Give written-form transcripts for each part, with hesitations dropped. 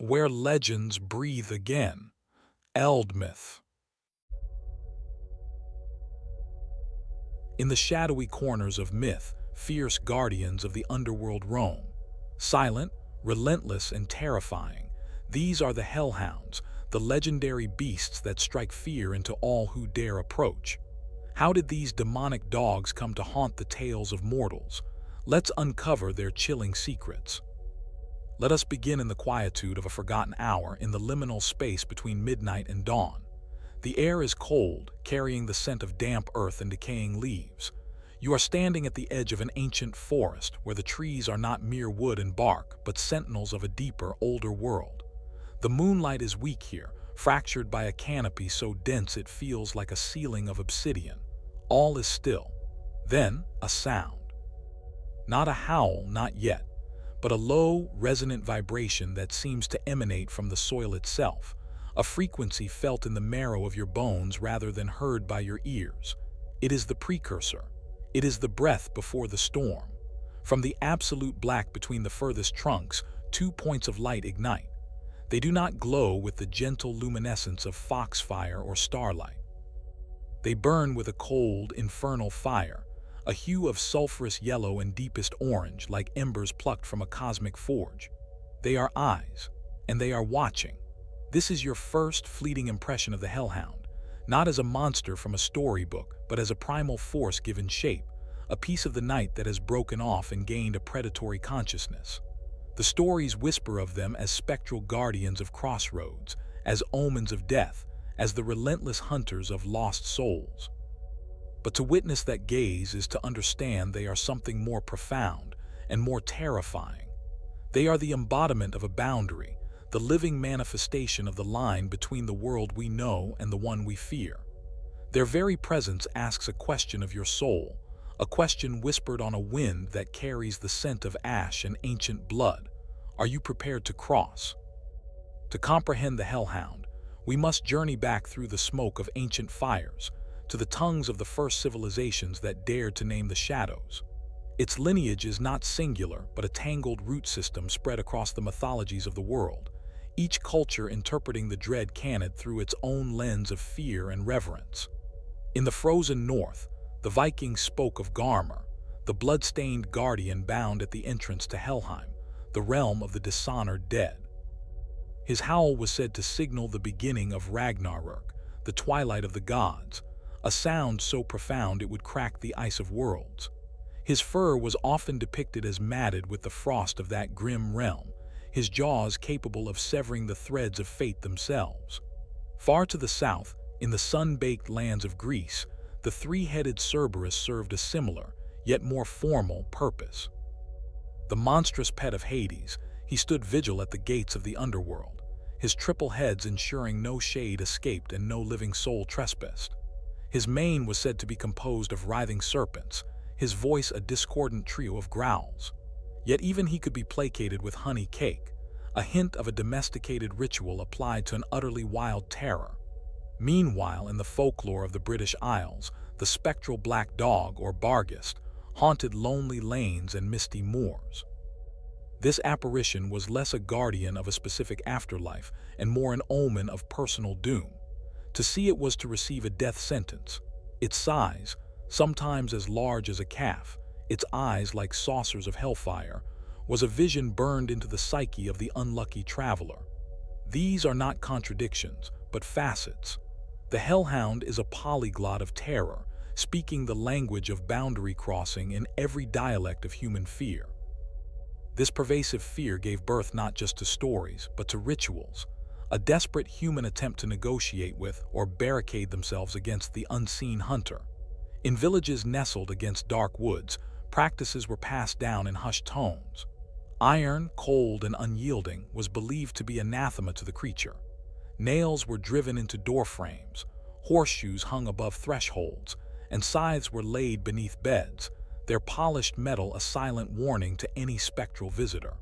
Where legends breathe again. Eldmyth. In the shadowy corners of myth, fierce guardians of the underworld roam. Silent, relentless, and terrifying, these are the Hellhounds, the legendary beasts that strike fear into all who dare approach. How did these demonic dogs come to haunt the tales of mortals? Let's uncover their chilling secrets. Let us begin in the quietude of a forgotten hour in the liminal space between midnight and dawn. The air is cold, carrying the scent of damp earth and decaying leaves. You are standing at the edge of an ancient forest where the trees are not mere wood and bark, but sentinels of a deeper, older world. The moonlight is weak here, fractured by a canopy so dense it feels like a ceiling of obsidian. All is still. Then, a sound. Not a howl, not yet, but a low, resonant vibration that seems to emanate from the soil itself, a frequency felt in the marrow of your bones rather than heard by your ears. It is the precursor. It is the breath before the storm. From the absolute black between the furthest trunks, 2 points of light ignite. They do not glow with the gentle luminescence of foxfire or starlight. They burn with a cold, infernal fire, a hue of sulphurous yellow and deepest orange like embers plucked from a cosmic forge. They are eyes, and they are watching. This is your first fleeting impression of the Hellhound, not as a monster from a storybook, but as a primal force given shape, a piece of the night that has broken off and gained a predatory consciousness. The stories whisper of them as spectral guardians of crossroads, as omens of death, as the relentless hunters of lost souls. But to witness that gaze is to understand they are something more profound and more terrifying. They are the embodiment of a boundary, the living manifestation of the line between the world we know and the one we fear. Their very presence asks a question of your soul, a question whispered on a wind that carries the scent of ash and ancient blood. Are you prepared to cross? To comprehend the Hellhound, we must journey back through the smoke of ancient fires, to the tongues of the first civilizations that dared to name the shadows. Its lineage is not singular, but a tangled root system spread across the mythologies of the world, each culture interpreting the dread Canid through its own lens of fear and reverence. In the frozen north, the Vikings spoke of Garmr, the blood-stained guardian bound at the entrance to Helheim, the realm of the dishonored dead. His howl was said to signal the beginning of Ragnarök, the twilight of the gods, a sound so profound it would crack the ice of worlds. His fur was often depicted as matted with the frost of that grim realm, his jaws capable of severing the threads of fate themselves. Far to the south, in the sun-baked lands of Greece, the three-headed Cerberus served a similar, yet more formal, purpose. The monstrous pet of Hades, he stood vigil at the gates of the underworld, his triple heads ensuring no shade escaped and no living soul trespassed. His mane was said to be composed of writhing serpents, his voice a discordant trio of growls. Yet even he could be placated with honey cake, a hint of a domesticated ritual applied to an utterly wild terror. Meanwhile, in the folklore of the British Isles, the spectral black dog, or Barghest, haunted lonely lanes and misty moors. This apparition was less a guardian of a specific afterlife and more an omen of personal doom. To see it was to receive a death sentence. Its size, sometimes as large as a calf, its eyes like saucers of hellfire, was a vision burned into the psyche of the unlucky traveler. These are not contradictions, but facets. The Hellhound is a polyglot of terror, speaking the language of boundary crossing in every dialect of human fear. This pervasive fear gave birth not just to stories, but to rituals, a desperate human attempt to negotiate with or barricade themselves against the unseen hunter. In villages nestled against dark woods, practices were passed down in hushed tones. Iron, cold and unyielding, was believed to be anathema to the creature. Nails were driven into door frames, horseshoes hung above thresholds, and scythes were laid beneath beds, their polished metal a silent warning to any spectral visitor.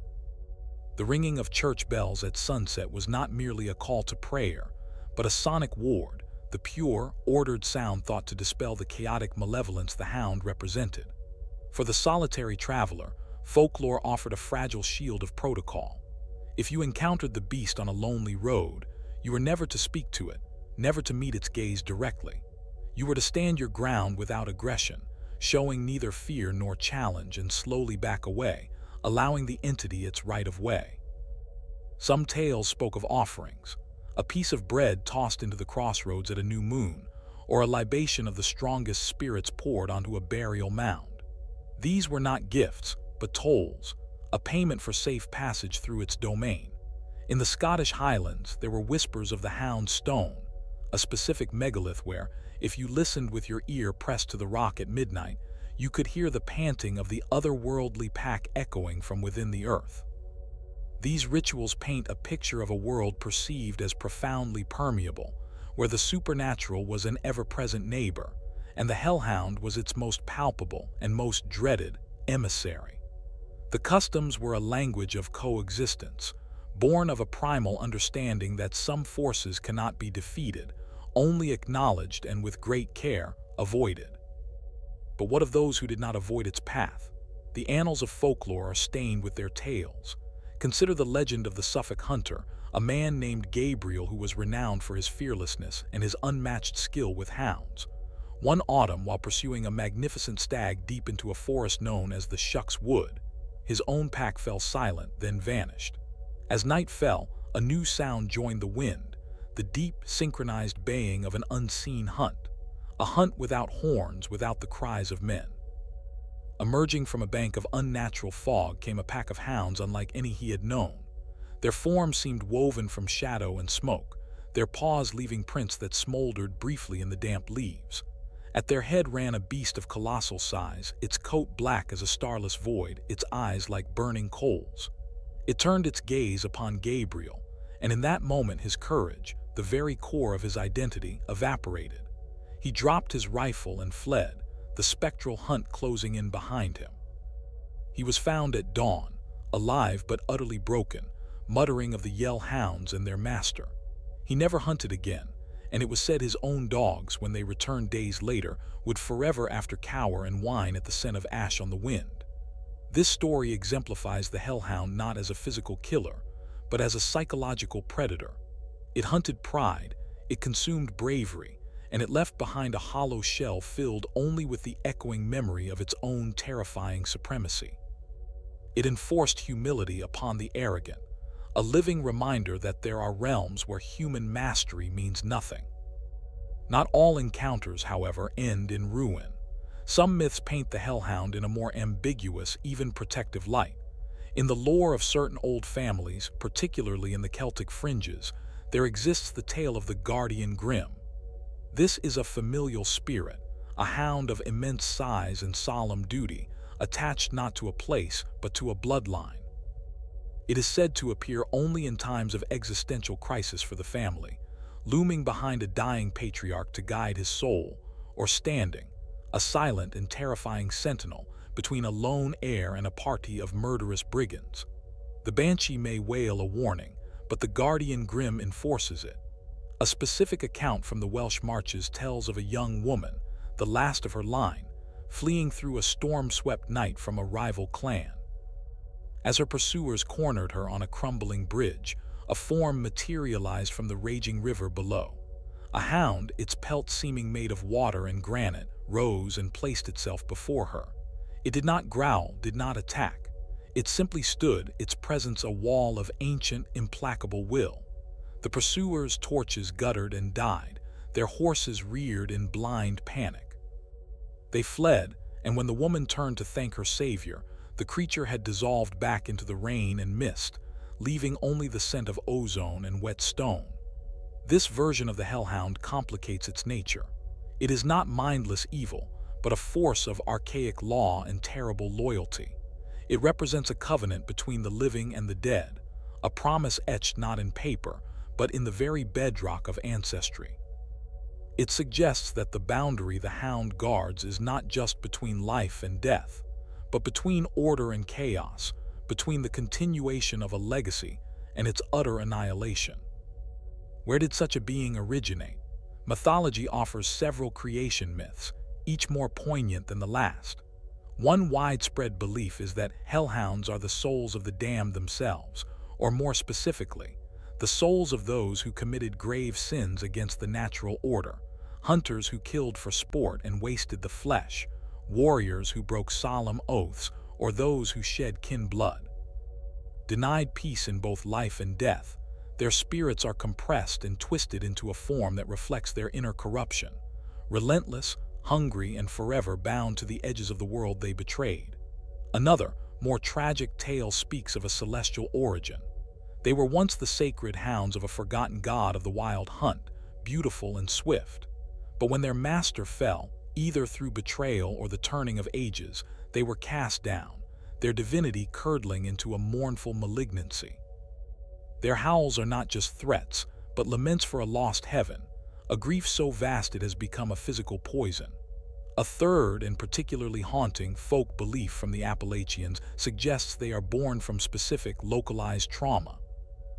The ringing of church bells at sunset was not merely a call to prayer, but a sonic ward, the pure, ordered sound thought to dispel the chaotic malevolence the hound represented. For the solitary traveler, folklore offered a fragile shield of protocol. If you encountered the beast on a lonely road, you were never to speak to it, never to meet its gaze directly. You were to stand your ground without aggression, showing neither fear nor challenge, and slowly back away, allowing the entity its right of way. Some tales spoke of offerings, a piece of bread tossed into the crossroads at a new moon, or a libation of the strongest spirits poured onto a burial mound. These were not gifts, but tolls, a payment for safe passage through its domain. In the Scottish Highlands, there were whispers of the Hound Stone, a specific megalith where, if you listened with your ear pressed to the rock at midnight, you could hear the panting of the otherworldly pack echoing from within the earth. These rituals paint a picture of a world perceived as profoundly permeable, where the supernatural was an ever-present neighbor, and the hellhound was its most palpable and most dreaded emissary. The customs were a language of coexistence, born of a primal understanding that some forces cannot be defeated, only acknowledged and with great care avoided. But what of those who did not avoid its path? The annals of folklore are stained with their tales. Consider the legend of the Suffolk hunter, a man named Gabriel who was renowned for his fearlessness and his unmatched skill with hounds. One autumn, while pursuing a magnificent stag deep into a forest known as the Shuck's Wood, his own pack fell silent, then vanished. As night fell, a new sound joined the wind, the deep, synchronized baying of an unseen hunt, a hunt without horns, without the cries of men. Emerging from a bank of unnatural fog came a pack of hounds unlike any he had known. Their forms seemed woven from shadow and smoke, their paws leaving prints that smoldered briefly in the damp leaves. At their head ran a beast of colossal size, its coat black as a starless void, its eyes like burning coals. It turned its gaze upon Gabriel, and in that moment his courage, the very core of his identity, evaporated. He dropped his rifle and fled, the spectral hunt closing in behind him. He was found at dawn, alive but utterly broken, muttering of the Hellhounds and their master. He never hunted again, and it was said his own dogs, when they returned days later, would forever after cower and whine at the scent of ash on the wind. This story exemplifies the hellhound not as a physical killer, but as a psychological predator. It hunted pride, it consumed bravery, and it left behind a hollow shell filled only with the echoing memory of its own terrifying supremacy. It enforced humility upon the arrogant, a living reminder that there are realms where human mastery means nothing. Not all encounters, however, end in ruin. Some myths paint the hellhound in a more ambiguous, even protective light. In the lore of certain old families, particularly in the Celtic fringes, there exists the tale of the guardian grim. This is a familial spirit, a hound of immense size and solemn duty, attached not to a place but to a bloodline. It is said to appear only in times of existential crisis for the family, looming behind a dying patriarch to guide his soul, or standing, a silent and terrifying sentinel, between a lone heir and a party of murderous brigands. The banshee may wail a warning, but the guardian grim enforces it. A specific account from the Welsh marches tells of a young woman, the last of her line, fleeing through a storm-swept night from a rival clan. As her pursuers cornered her on a crumbling bridge, a form materialized from the raging river below. A hound, its pelt seeming made of water and granite, rose and placed itself before her. It did not growl, did not attack. It simply stood, its presence a wall of ancient, implacable will. The pursuers' torches guttered and died, their horses reared in blind panic. They fled, and when the woman turned to thank her savior, the creature had dissolved back into the rain and mist, leaving only the scent of ozone and wet stone. This version of the hellhound complicates its nature. It is not mindless evil, but a force of archaic law and terrible loyalty. It represents a covenant between the living and the dead, a promise etched not in paper, but in the very bedrock of ancestry. It suggests that the boundary the hound guards is not just between life and death, but between order and chaos, between the continuation of a legacy and its utter annihilation. Where did such a being originate? Mythology offers several creation myths, each more poignant than the last. One widespread belief is that hellhounds are the souls of the damned themselves, or more specifically, the souls of those who committed grave sins against the natural order, hunters who killed for sport and wasted the flesh, warriors who broke solemn oaths, or those who shed kin blood. Denied peace in both life and death, their spirits are compressed and twisted into a form that reflects their inner corruption, relentless, hungry, and forever bound to the edges of the world they betrayed. Another, more tragic tale speaks of a celestial origin. They were once the sacred hounds of a forgotten god of the wild hunt, beautiful and swift. But when their master fell, either through betrayal or the turning of ages, they were cast down, their divinity curdling into a mournful malignancy. Their howls are not just threats, but laments for a lost heaven, a grief so vast it has become a physical poison. A third and particularly haunting folk belief from the Appalachians suggests they are born from specific localized trauma.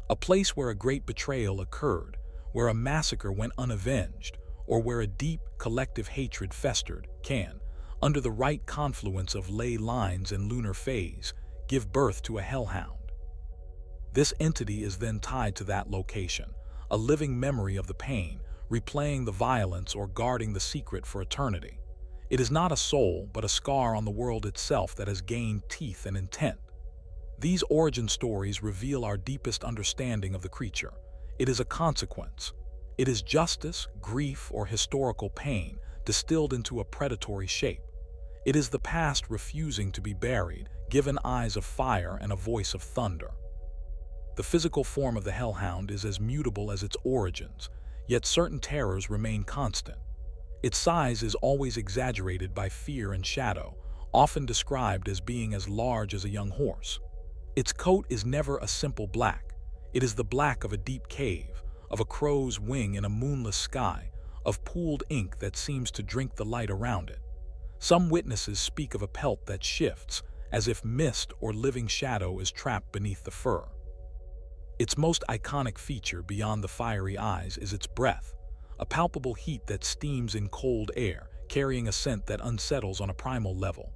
A place where a great betrayal occurred, where a massacre went unavenged, or where a deep collective hatred festered can, under the right confluence of ley lines and lunar phase, give birth to a hellhound. This entity is then tied to that location, a living memory of the pain, replaying the violence or guarding the secret for eternity. It is not a soul, but a scar on the world itself that has gained teeth and intent. These origin stories reveal our deepest understanding of the creature. It is a consequence. It is justice, grief, or historical pain distilled into a predatory shape. It is the past refusing to be buried, given eyes of fire and a voice of thunder. The physical form of the hellhound is as mutable as its origins, yet certain terrors remain constant. Its size is always exaggerated by fear and shadow, often described as being as large as a young horse. Its coat is never a simple black. It is the black of a deep cave, of a crow's wing in a moonless sky, of pooled ink that seems to drink the light around it. Some witnesses speak of a pelt that shifts, as if mist or living shadow is trapped beneath the fur. Its most iconic feature beyond the fiery eyes is its breath, a palpable heat that steams in cold air, carrying a scent that unsettles on a primal level.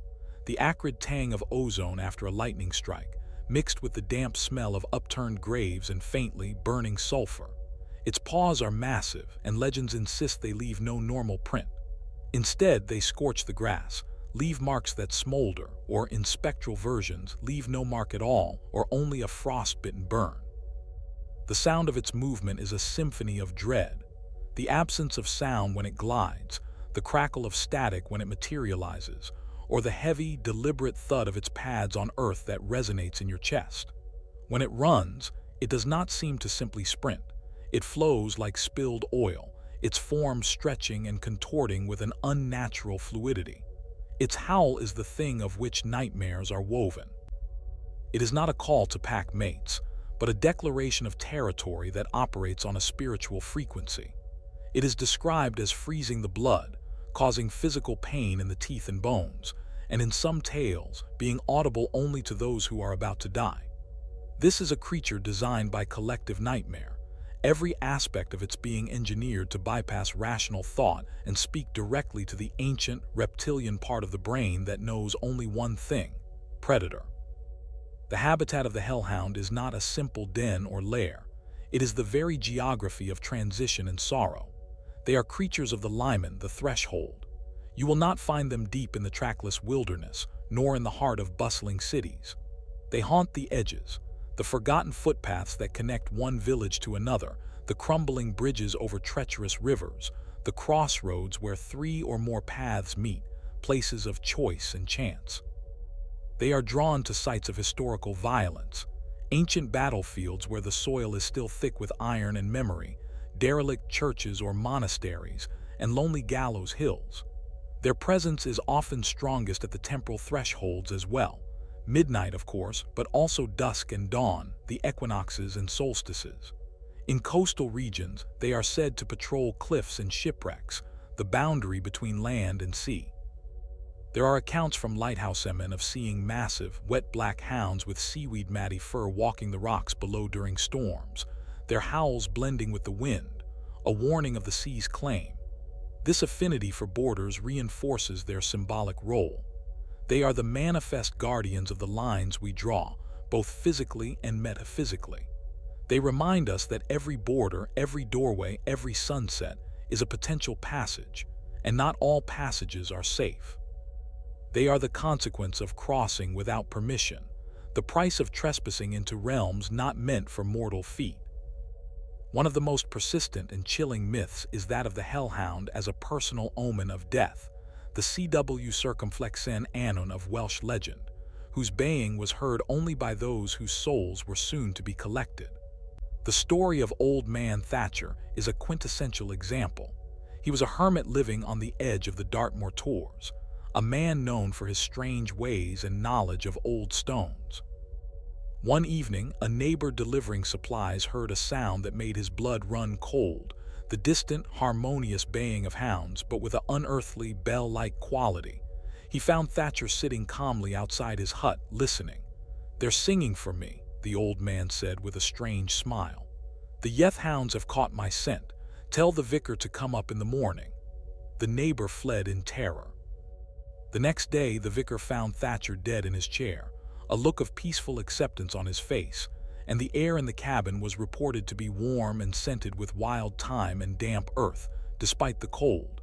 The acrid tang of ozone after a lightning strike, mixed with the damp smell of upturned graves and faintly burning sulfur. Its paws are massive, and legends insist they leave no normal print. Instead, they scorch the grass, leave marks that smolder, or in spectral versions, leave no mark at all, or only a frostbitten burn. The sound of its movement is a symphony of dread. The absence of sound when it glides, the crackle of static when it materializes, or the heavy, deliberate thud of its pads on earth that resonates in your chest. When it runs, it does not seem to simply sprint. It flows like spilled oil, its form stretching and contorting with an unnatural fluidity. Its howl is the thing of which nightmares are woven. It is not a call to pack mates, but a declaration of territory that operates on a spiritual frequency. It is described as freezing the blood, causing physical pain in the teeth and bones, and in some tales, being audible only to those who are about to die. This is a creature designed by collective nightmare, every aspect of its being engineered to bypass rational thought and speak directly to the ancient, reptilian part of the brain that knows only one thing: predator. The habitat of the hellhound is not a simple den or lair. It is the very geography of transition and sorrow. They are creatures of the liman, the threshold. You will not find them deep in the trackless wilderness, nor in the heart of bustling cities. They haunt the edges, the forgotten footpaths that connect one village to another, the crumbling bridges over treacherous rivers, the crossroads where three or more paths meet, places of choice and chance. They are drawn to sites of historical violence, ancient battlefields where the soil is still thick with iron and memory, derelict churches or monasteries, and lonely gallows hills. Their presence is often strongest at the temporal thresholds as well. Midnight, of course, but also dusk and dawn, the equinoxes and solstices. In coastal regions, they are said to patrol cliffs and shipwrecks, the boundary between land and sea. There are accounts from lighthousemen of seeing massive, wet black hounds with seaweed-matty fur walking the rocks below during storms, their howls blending with the wind, a warning of the sea's claim. This affinity for borders reinforces their symbolic role. They are the manifest guardians of the lines we draw, both physically and metaphysically. They remind us that every border, every doorway, every sunset is a potential passage, and not all passages are safe. They are the consequence of crossing without permission, the price of trespassing into realms not meant for mortal feet. One of the most persistent and chilling myths is that of the Hellhound as a personal omen of death, the CW circumflexen anon of Welsh legend, whose baying was heard only by those whose souls were soon to be collected. The story of Old Man Thatcher is a quintessential example. He was a hermit living on the edge of the Dartmoor Tors, a man known for his strange ways and knowledge of old stones. One evening, a neighbor delivering supplies heard a sound that made his blood run cold, the distant, harmonious baying of hounds, but with an unearthly, bell-like quality. He found Thatcher sitting calmly outside his hut, listening. "They're singing for me," the old man said with a strange smile. "The Yeth-hounds have caught my scent. Tell the vicar to come up in the morning." The neighbor fled in terror. The next day, the vicar found Thatcher dead in his chair, a look of peaceful acceptance on his face, and the air in the cabin was reported to be warm and scented with wild thyme and damp earth, despite the cold.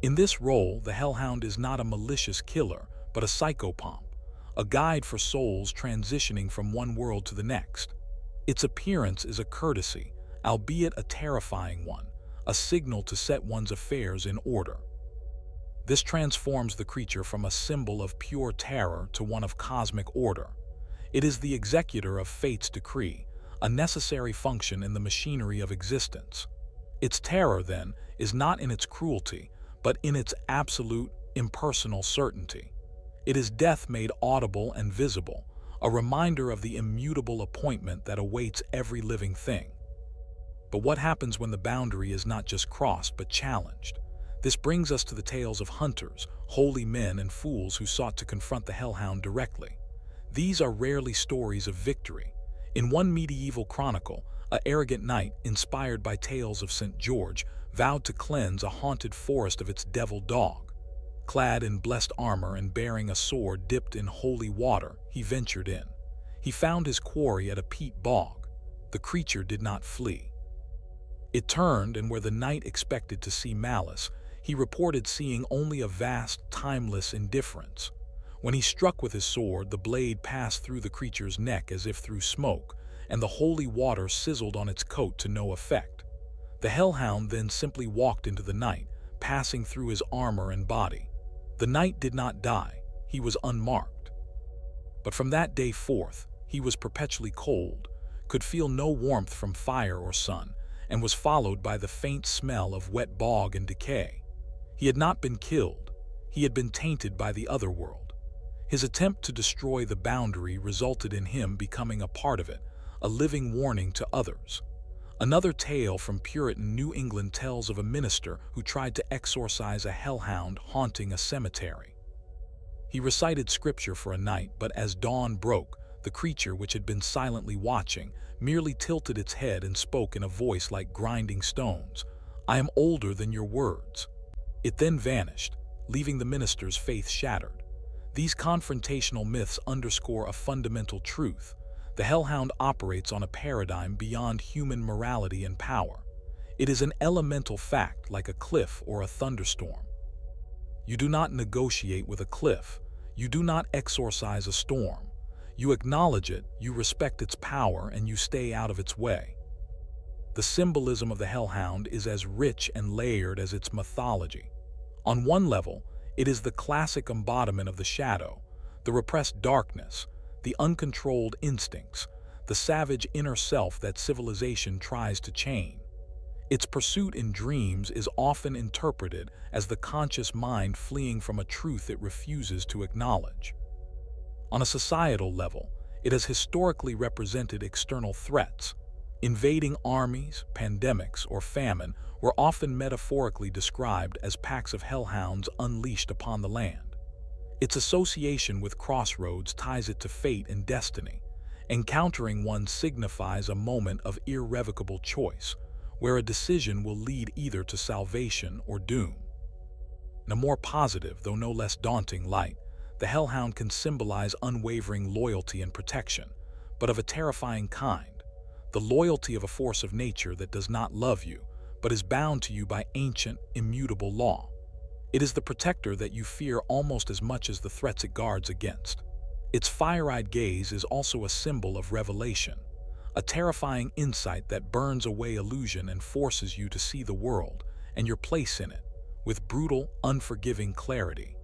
In this role, the Hellhound is not a malicious killer, but a psychopomp, a guide for souls transitioning from one world to the next. Its appearance is a courtesy, albeit a terrifying one, a signal to set one's affairs in order. This transforms the creature from a symbol of pure terror to one of cosmic order. It is the executor of fate's decree, a necessary function in the machinery of existence. Its terror, then, is not in its cruelty, but in its absolute, impersonal certainty. It is death made audible and visible, a reminder of the immutable appointment that awaits every living thing. But what happens when the boundary is not just crossed but challenged? This brings us to the tales of hunters, holy men and fools who sought to confront the Hellhound directly. These are rarely stories of victory. In one medieval chronicle, an arrogant knight, inspired by tales of St. George, vowed to cleanse a haunted forest of its devil dog. Clad in blessed armor and bearing a sword dipped in holy water, he ventured in. He found his quarry at a peat bog. The creature did not flee. It turned, and where the knight expected to see malice, he reported seeing only a vast, timeless indifference. When he struck with his sword, the blade passed through the creature's neck as if through smoke, and the holy water sizzled on its coat to no effect. The Hellhound then simply walked into the night, passing through his armor and body. The knight did not die, he was unmarked. But from that day forth, he was perpetually cold, could feel no warmth from fire or sun, and was followed by the faint smell of wet bog and decay. He had not been killed, he had been tainted by the other world. His attempt to destroy the boundary resulted in him becoming a part of it, a living warning to others. Another tale from Puritan New England tells of a minister who tried to exorcise a hellhound haunting a cemetery. He recited scripture for a night, but as dawn broke, the creature, which had been silently watching, merely tilted its head and spoke in a voice like grinding stones, "I am older than your words." It then vanished, leaving the minister's faith shattered. These confrontational myths underscore a fundamental truth. The Hellhound operates on a paradigm beyond human morality and power. It is an elemental fact, like a cliff or a thunderstorm. You do not negotiate with a cliff. You do not exorcise a storm. You acknowledge it, you respect its power, and you stay out of its way. The symbolism of the Hellhound is as rich and layered as its mythology. On one level, it is the classic embodiment of the shadow, the repressed darkness, the uncontrolled instincts, the savage inner self that civilization tries to chain. Its pursuit in dreams is often interpreted as the conscious mind fleeing from a truth it refuses to acknowledge. On a societal level, it has historically represented external threats. Invading armies, pandemics, or famine were often metaphorically described as packs of hellhounds unleashed upon the land. Its association with crossroads ties it to fate and destiny. Encountering one signifies a moment of irrevocable choice, where a decision will lead either to salvation or doom. In a more positive, though no less daunting light, the hellhound can symbolize unwavering loyalty and protection, but of a terrifying kind, the loyalty of a force of nature that does not love you, but is bound to you by ancient, immutable law. It is the protector that you fear almost as much as the threats it guards against. Its fire-eyed gaze is also a symbol of revelation, a terrifying insight that burns away illusion and forces you to see the world and your place in it with brutal, unforgiving clarity.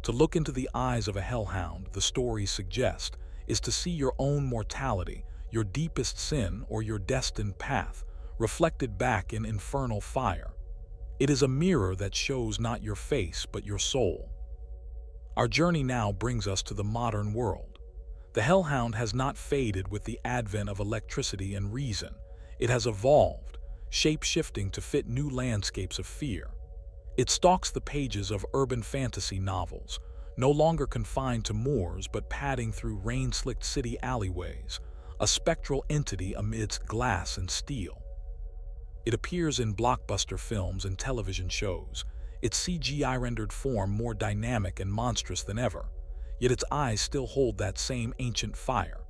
To look into the eyes of a hellhound, the stories suggest, is to see your own mortality, your deepest sin, or your destined path, reflected back in infernal fire. It is a mirror that shows not your face, but your soul. Our journey now brings us to the modern world. The hellhound has not faded with the advent of electricity and reason. It has evolved, shape-shifting to fit new landscapes of fear. It stalks the pages of urban fantasy novels, no longer confined to moors but padding through rain-slicked city alleyways, a spectral entity amidst glass and steel. It appears in blockbuster films and television shows, its CGI-rendered form more dynamic and monstrous than ever, yet its eyes still hold that same ancient fire.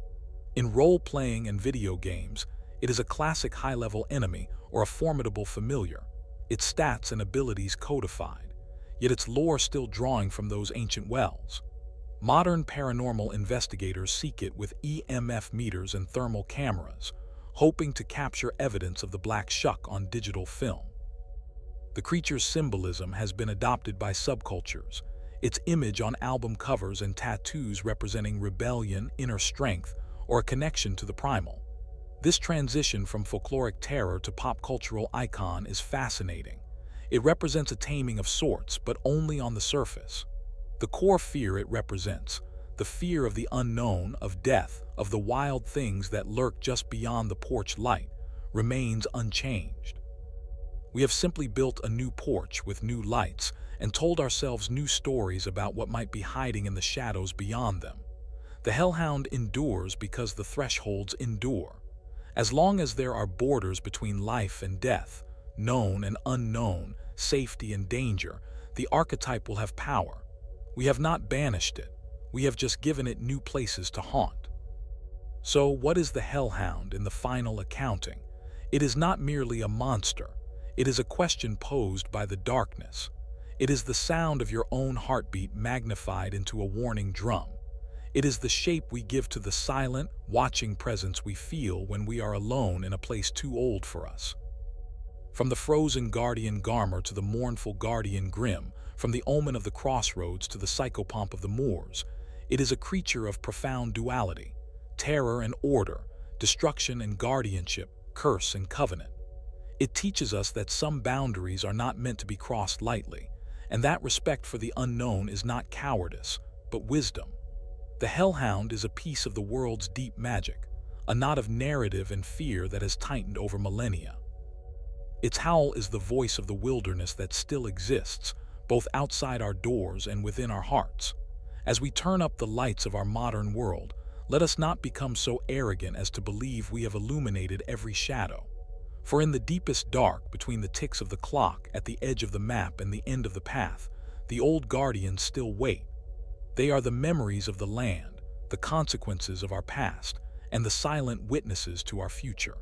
In role-playing and video games, it is a classic high-level enemy or a formidable familiar, its stats and abilities codified, yet its lore still drawing from those ancient wells. Modern paranormal investigators seek it with EMF meters and thermal cameras, hoping to capture evidence of the black shuck on digital film. The creature's symbolism has been adopted by subcultures, its image on album covers and tattoos representing rebellion, inner strength, or a connection to the primal. This transition from folkloric terror to pop-cultural icon is fascinating. It represents a taming of sorts, but only on the surface. The core fear it represents, the fear of the unknown, of death, of the wild things that lurk just beyond the porch light, remains unchanged. We have simply built a new porch with new lights and told ourselves new stories about what might be hiding in the shadows beyond them. The hellhound endures because the thresholds endure. As long as there are borders between life and death, known and unknown, safety and danger, the archetype will have power. We have not banished it. We have just given it new places to haunt. So, what is the hellhound in the final accounting? It is not merely a monster. It is a question posed by the darkness. It is the sound of your own heartbeat magnified into a warning drum. It is the shape we give to the silent, watching presence we feel when we are alone in a place too old for us. From the frozen guardian Garmer to the mournful guardian Grim, from the omen of the crossroads to the psychopomp of the moors, it is a creature of profound duality, terror and order, destruction and guardianship, curse and covenant. It teaches us that some boundaries are not meant to be crossed lightly, and that respect for the unknown is not cowardice, but wisdom. The hellhound is a piece of the world's deep magic, a knot of narrative and fear that has tightened over millennia. Its howl is the voice of the wilderness that still exists, both outside our doors and within our hearts. As we turn up the lights of our modern world, let us not become so arrogant as to believe we have illuminated every shadow. For in the deepest dark, between the ticks of the clock, at the edge of the map and the end of the path, the old guardians still wait. They are the memories of the land, the consequences of our past, and the silent witnesses to our future.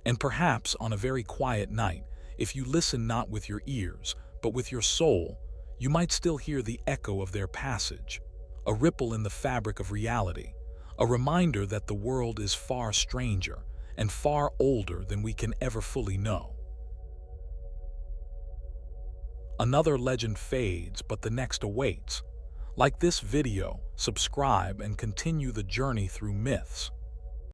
And perhaps on a very quiet night, if you listen not with your ears, but with your soul, you might still hear the echo of their passage, a ripple in the fabric of reality, a reminder that the world is far stranger and far older than we can ever fully know. Another legend fades, but the next awaits. Like this video, subscribe and continue the journey through myths.